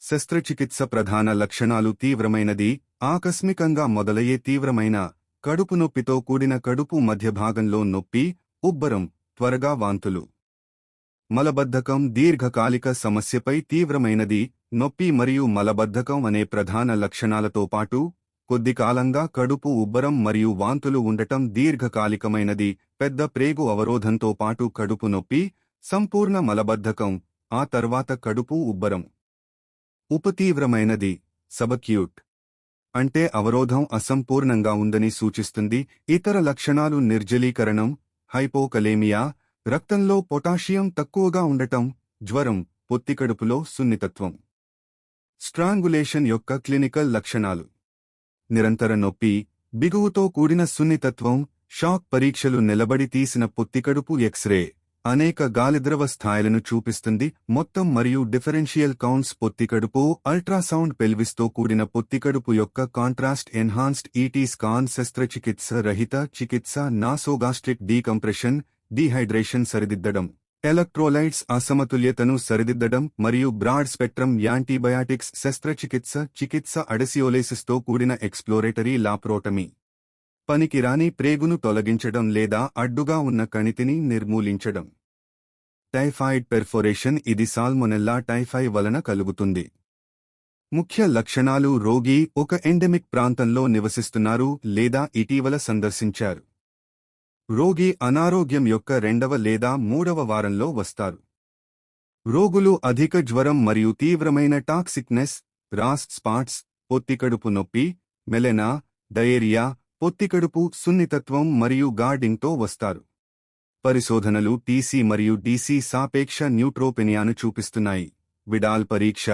శస్త్రచికిత్స ప్రధాన లక్షణాలు తీవ్రమైనది, ఆకస్మికంగా మొదలయ్యే తీవ్రమైన కడుపు నొప్పితో కూడిన కడుపు మధ్యభాగంలో నొప్పి, ఉబ్బరం, త్వరగా వాంతులు. మలబద్ధకం దీర్ఘకాలిక సమస్యపై తీవ్రమైనది, నొప్పి మరియు మలబద్ధకం అనే ప్రధాన లక్షణాలతో పాటు కొద్దికాలంగా కడుపు ఉబ్బరం మరియు వాంతులు ఉండటం దీర్ఘకాలికమైనది, పెద్ద ప్రేగు అవరోధంతో పాటు కడుపు నొప్పి, సంపూర్ణ మలబద్ధకం, ఆ తర్వాత కడుపు ఉబ్బరం. ఉపతీవ్రమైనది, సబక్యూట్ అంటే అవరోధం అసంపూర్ణంగా ఉందని సూచిస్తుంది. ఇతర లక్షణాలు నిర్జలీకరణం, హైపోకలేమియా, రక్తంలో పొటాషియం తక్కువగా ఉండటం, జ్వరం, పొత్తికడుపులో సున్నితత్వం. స్ట్రాంగులేషన్ యొక్క క్లినికల్ లక్షణాలు: నిరంతర నొప్పి, బిగువుతో కూడిన సున్నితత్వం, షాక్ పరీక్షలు నిలబడి తీసిన పొత్తికడుపు ఎక్స్రే అనేక గాలిద్రవ స్థాయిలను చూపిస్తుంది. మొత్తం మరియు డిఫరెన్షియల్ కౌంట్స్ పొత్తికడుపు, అల్ట్రాసౌండ్ పెల్విస్తో కూడిన పొత్తికడుపు యొక్క కాంట్రాస్ట్ ఎన్హాన్స్డ్ ఈటీ స్కాన్, శస్త్రచికిత్స రహిత చికిత్స, నాసోగాస్ట్రిక్ డీకంప్రెషన్, డీహైడ్రేషన్ సరిదిద్దడం, ఎలక్ట్రోలైట్స్ అసమతుల్యతను సరిదిద్దడం మరియు బ్రాడ్ స్పెక్ట్రమ్ యాంటీబయాటిక్స్ శస్త్రచికిత్స చికిత్స అడసియోలేసిస్తో కూడిన ఎక్స్ప్లోరేటరీ లాప్రోటమీ. పనికిరాని ప్రేగును తొలగించడం లేదా అడ్డుగా ఉన్న కణితిని నిర్మూలించడం. టైఫాయిడ్ పెర్ఫోరేషన్, ఇది సాల్మొనెల్లా టైఫై వలన కలుగుతుంది. ముఖ్య లక్షణాలు: రోగి ఒక ఎండెమిక్ ప్రాంతంలో నివసిస్తున్నారు లేదా ఇటీవల సందర్శించారు. రోగి అనారోగ్యం యొక్క 2వ లేదా 3వ వారంలో వస్తారు. రోగులు అధిక జ్వరం మరియు తీవ్రమైన టాక్సిక్నెస్, రాస్ స్పాట్స్, పొత్తికడుపు నొప్పి, మెలెనా, డయేరియా, పొత్తికడుపు సున్నితత్వం మరియు గార్డింగ్తో వస్తారు. పరిశోధనలు టీసీ మరియు డీసీ సాపేక్ష న్యూట్రోపెనియాను చూపిస్తున్నాయి. విడాల్ పరీక్ష,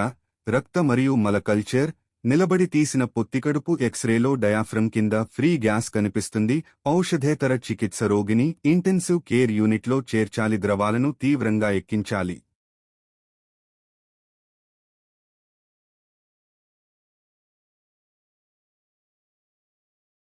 రక్త మరియు మల కల్చర్, నిలబడి తీసిన పొత్తికడుపు ఎక్స్రేలో డయాఫ్రమ్ కింద ఫ్రీ గ్యాస్ కనిపిస్తుంది. ఔషధేతర చికిత్స, రోగిని ఇంటెన్సివ్ కేర్ యూనిట్లో చేర్చాలి, ద్రవాలను తీవ్రంగా ఎక్కించాలి.